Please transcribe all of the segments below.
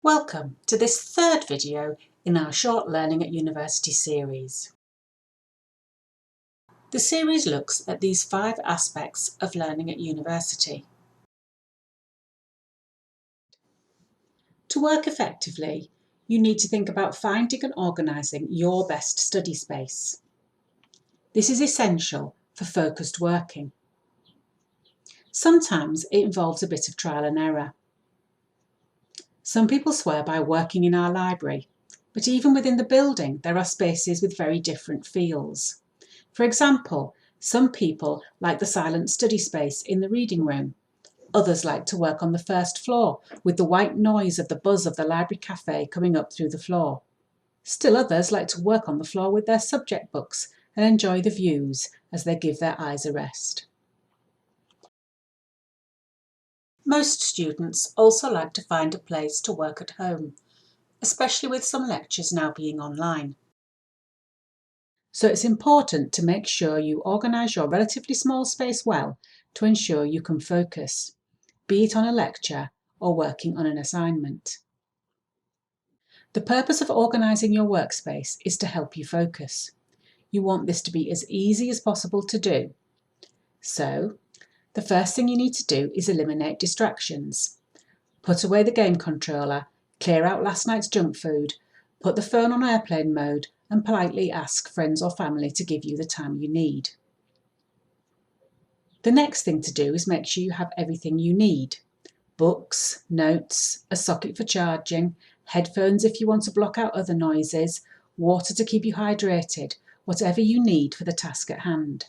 Welcome to this third video in our Short Learning at University series. The series looks at these 5 aspects of learning at university. To work effectively, you need to think about finding and organising your best study space. This is essential for focused working. Sometimes it involves a bit of trial and error. Some people swear by working in our library, but even within the building there are spaces with very different feels. For example, some people like the silent study space in the reading room. Others like to work on the first floor with the white noise of the buzz of the library cafe coming up through the floor. Still others like to work on the floor with their subject books and enjoy the views as they give their eyes a rest. Most students also like to find a place to work at home, especially with some lectures now being online. So it's important to make sure you organise your relatively small space well to ensure you can focus, be it on a lecture or working on an assignment. The purpose of organising your workspace is to help you focus. You want this to be as easy as possible to do. So, the first thing you need to do is eliminate distractions. Put away the game controller, clear out last night's junk food, put the phone on airplane mode and politely ask friends or family to give you the time you need. The next thing to do is make sure you have everything you need. Books, notes, a socket for charging, headphones if you want to block out other noises, water to keep you hydrated, whatever you need for the task at hand.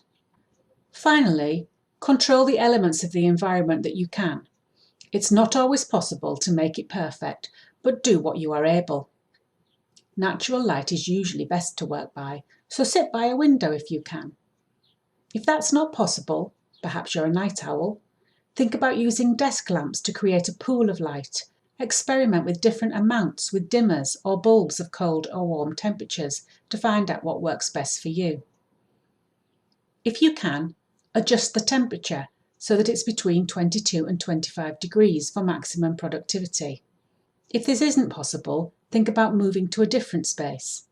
Finally, control the elements of the environment that you can. It's not always possible to make it perfect, but do what you are able. Natural light is usually best to work by, so sit by a window if you can. If that's not possible, perhaps you're a night owl, think about using desk lamps to create a pool of light. Experiment with different amounts with dimmers or bulbs of cold or warm temperatures to find out what works best for you. If you can, adjust the temperature so that it's between 22 and 25 degrees for maximum productivity. If this isn't possible, think about moving to a different space.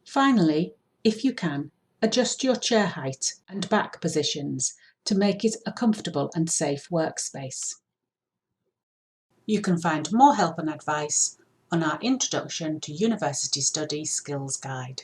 Finally, if you can, adjust your chair height and back positions to make it a comfortable and safe workspace. You can find more help and advice on our Introduction to University Study Skills Guide.